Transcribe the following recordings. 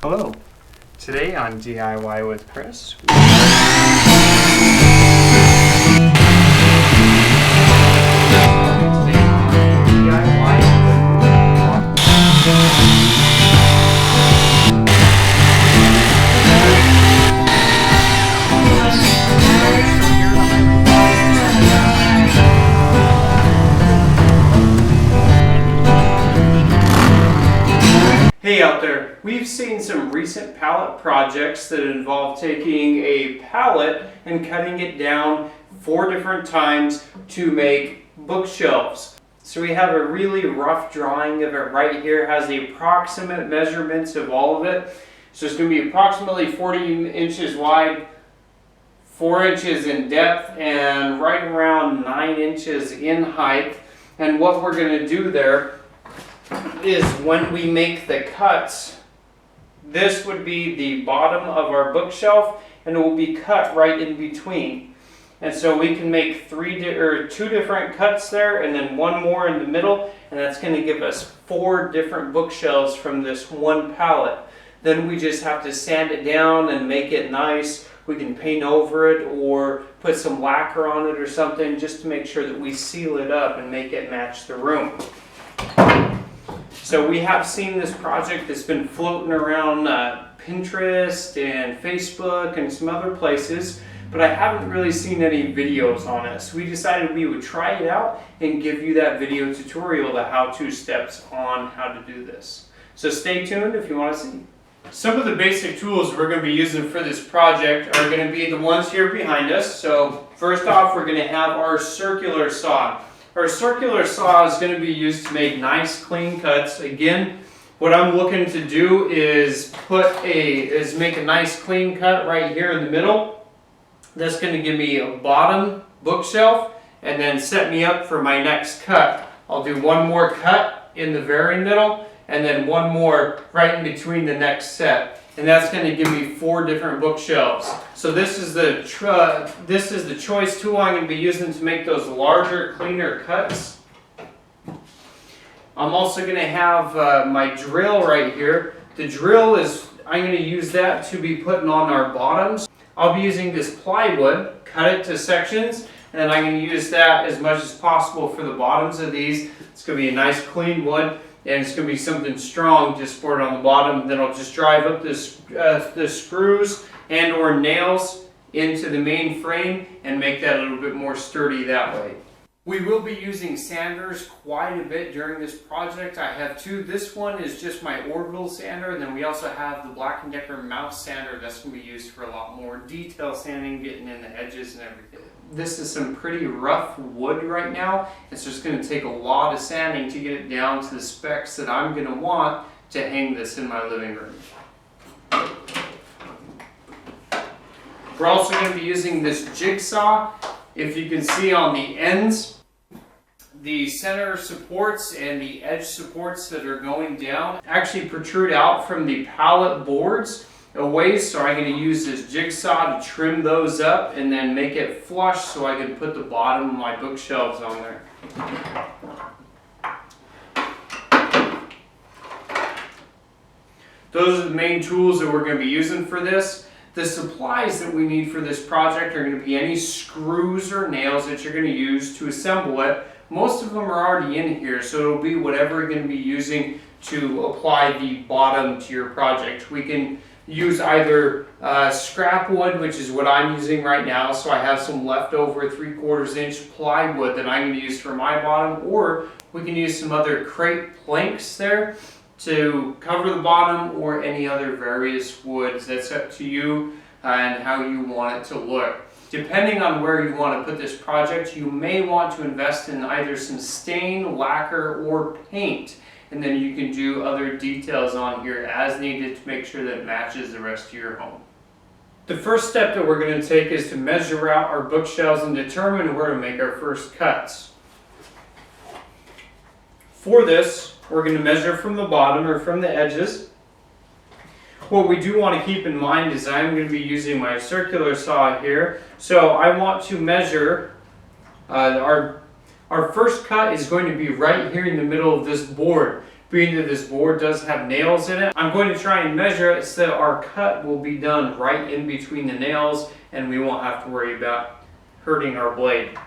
Hello. Today on DIY with Chris. Hey out there, we've seen some recent pallet projects that involve taking a pallet and cutting it down 4 different times to make bookshelves. So we have a really rough drawing of it right here. It has the approximate measurements of all of it. So it's going to be approximately 40 inches wide, 4 inches in depth, and right around 9 inches in height. And what we're going to do there is when we make the cuts, this would be the bottom of our bookshelf and it will be cut right in between. And so we can make 2 different cuts there and then 1 more in the middle, and that's going to give us 4 different bookshelves from this one pallet. Then we just have to sand it down and make it nice. We can paint over it or put some lacquer on it or something just to make sure that we seal it up and make it match the room. So we have seen this project that's been floating around Pinterest and Facebook and some other places, but I haven't really seen any videos on it. So we decided we would try it out and give you that video tutorial, the how-to steps on how to do this. So stay tuned if you want to see. Some of the basic tools we're going to be using for this project are going to be the ones here behind us. So first off, we're going to have our circular saw. Our circular saw is going to be used to make nice clean cuts. Again, what I'm looking to do is make a nice clean cut right here in the middle. That's going to give me a bottom bookshelf and then set me up for my next cut. I'll do 1 more cut in the very middle and then 1 more right in between the next set. And that's going to give me 4 different bookshelves. So this is the choice tool I'm going to be using to make those larger, cleaner cuts. I'm also going to have my drill right here. The drill I'm going to use that to be putting on our bottoms. I'll be using this plywood, cut it to sections, and I'm going to use that as much as possible for the bottoms of these. It's going to be a nice clean wood. And it's going to be something strong to support on the bottom. Then I'll just drive up the screws and or nails into the main frame and make that a little bit more sturdy that way. We will be using sanders quite a bit during this project. I have 2. This one is just my orbital sander, and then we also have the Black & Decker mouse sander that's going to be used for a lot more detail sanding, getting in the edges and everything. This is some pretty rough wood right now. It's just going to take a lot of sanding to get it down to the specs that I'm going to want to hang this in my living room. We're also going to be using this jigsaw. If you can see on the ends, the center supports and the edge supports that are going down actually protrude out from the pallet boards a ways, so I'm going to use this jigsaw to trim those up and then make it flush so I can put the bottom of my bookshelves on there. Those are the main tools that we're going to be using for this. The supplies that we need for this project are going to be any screws or nails that you're going to use to assemble it. Most of them are already in here, so it'll be whatever you're going to be using to apply the bottom to your project. We can use either scrap wood, which is what I'm using right now, so I have some leftover 3/4 inch plywood that I'm going to use for my bottom, or we can use some other crepe planks there to cover the bottom, or any other various woods. That's up to you and how you want it to look. Depending on where you want to put this project, you may want to invest in either some stain, lacquer, or paint. And then you can do other details on here as needed to make sure that it matches the rest of your home. The first step that we're going to take is to measure out our bookshelves and determine where to make our first cuts. For this, we're going to measure from the bottom or from the edges. What we do want to keep in mind is I'm going to be using my circular saw here. So I want to measure our first cut is going to be right here in the middle of this board. Being that this board does have nails in it, I'm going to try and measure it so that our cut will be done right in between the nails and we won't have to worry about hurting our blade.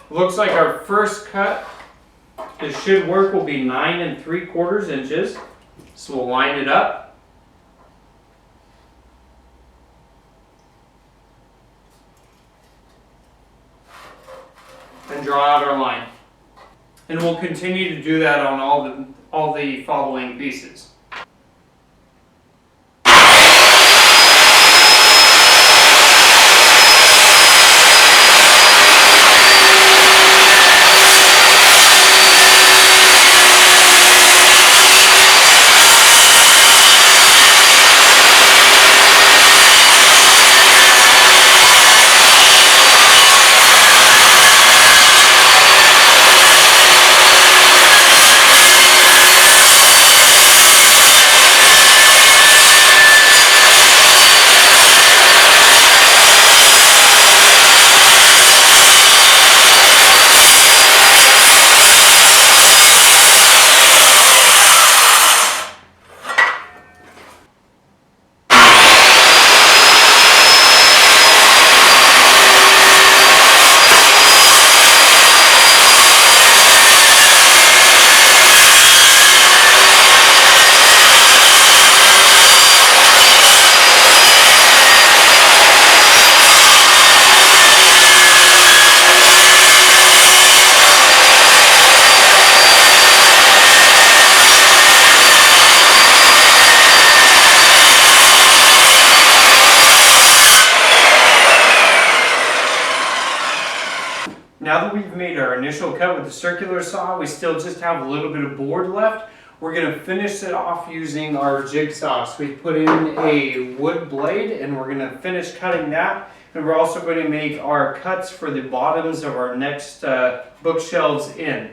Looks like our first cut, it should work, will be 9 3/4 inches. So we'll line it up. And draw out our line. And we'll continue to do that on all the following pieces. Now that we've made our initial cut with the circular saw, we still just have a little bit of board left. We're going to finish it off using our jigsaw. So we put in a wood blade and we're going to finish cutting that. And we're also going to make our cuts for the bottoms of our next bookshelves in.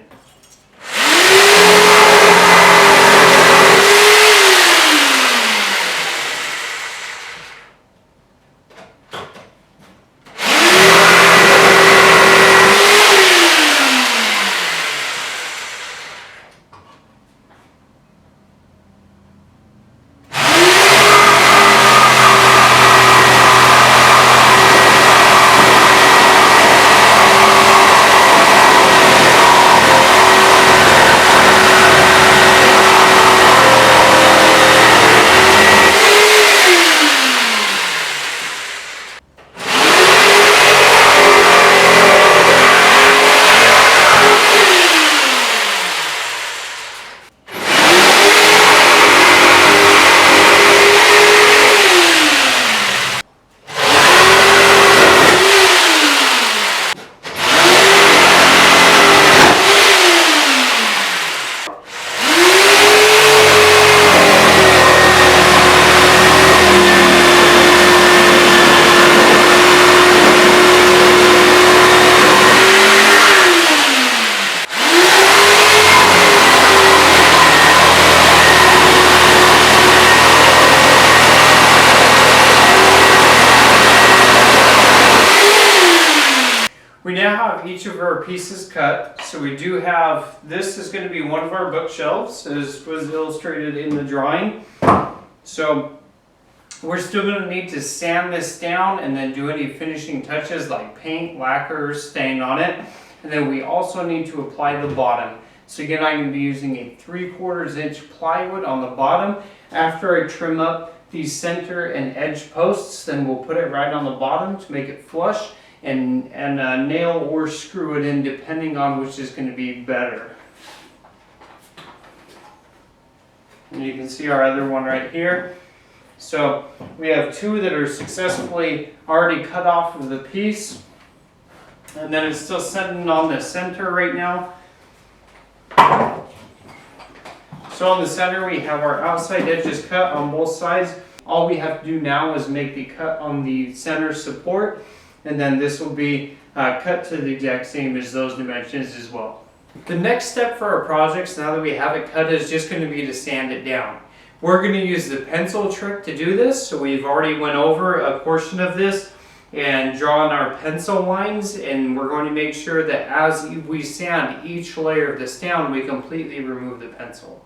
We now have each of our pieces cut. So we do have, this is going to be one of our bookshelves, as was illustrated in the drawing. So we're still going to need to sand this down and then do any finishing touches like paint, lacquer, stain on it. And then we also need to apply the bottom. So again, I'm going to be using a 3/4 inch plywood on the bottom. After I trim up these center and edge posts, then we'll put it right on the bottom to make it flush. And nail or screw it in depending on which is going to be better. And you can see our other one right here. So we have two that are successfully already cut off of the piece. And then it's still sitting on the center right now. So on the center we have our outside edges cut on both sides. All we have to do now is make the cut on the center support. and then this will be cut to the exact same as those dimensions as well. The next step for our projects, now that we have it cut, is just going to be to sand it down. We're going to use the pencil trick to do this, so we've already went over a portion of this and drawn our pencil lines, and we're going to make sure that as we sand each layer of this down, we completely remove the pencil.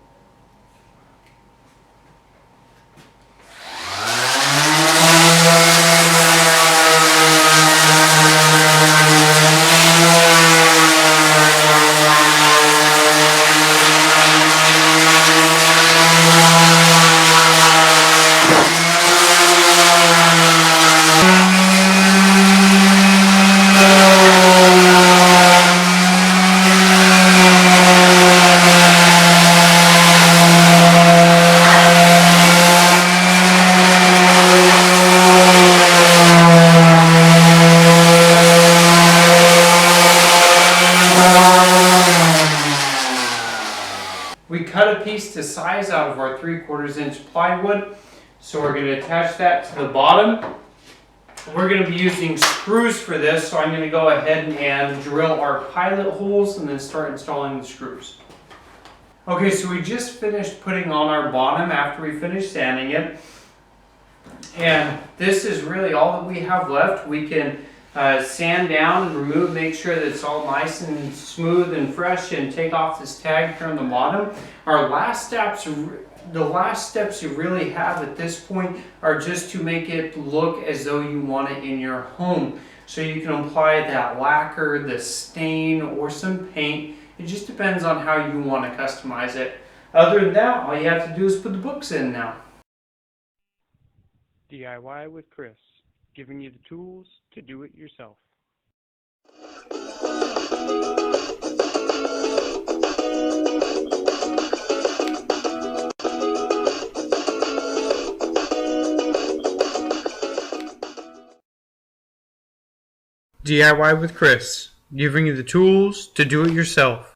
We cut a piece to size out of our 3/4 inch plywood, so we're going to attach that to the bottom. We're going to be using screws for this, so I'm going to go ahead and drill our pilot holes and then start installing the screws. Okay, so we just finished putting on our bottom after we finished sanding it, and this is really all that we have left. We can sand down and remove, make sure that it's all nice and smooth and fresh, and take off this tag here on the bottom. Our last steps, the last steps you really have at this point are just to make it look as though you want it in your home. So you can apply that lacquer, the stain, or some paint. It just depends on how you want to customize it. Other than that, all you have to do is put the books in now. DIY with Chris, giving you the tools to do it yourself. DIY with Chris, giving you the tools to do it yourself.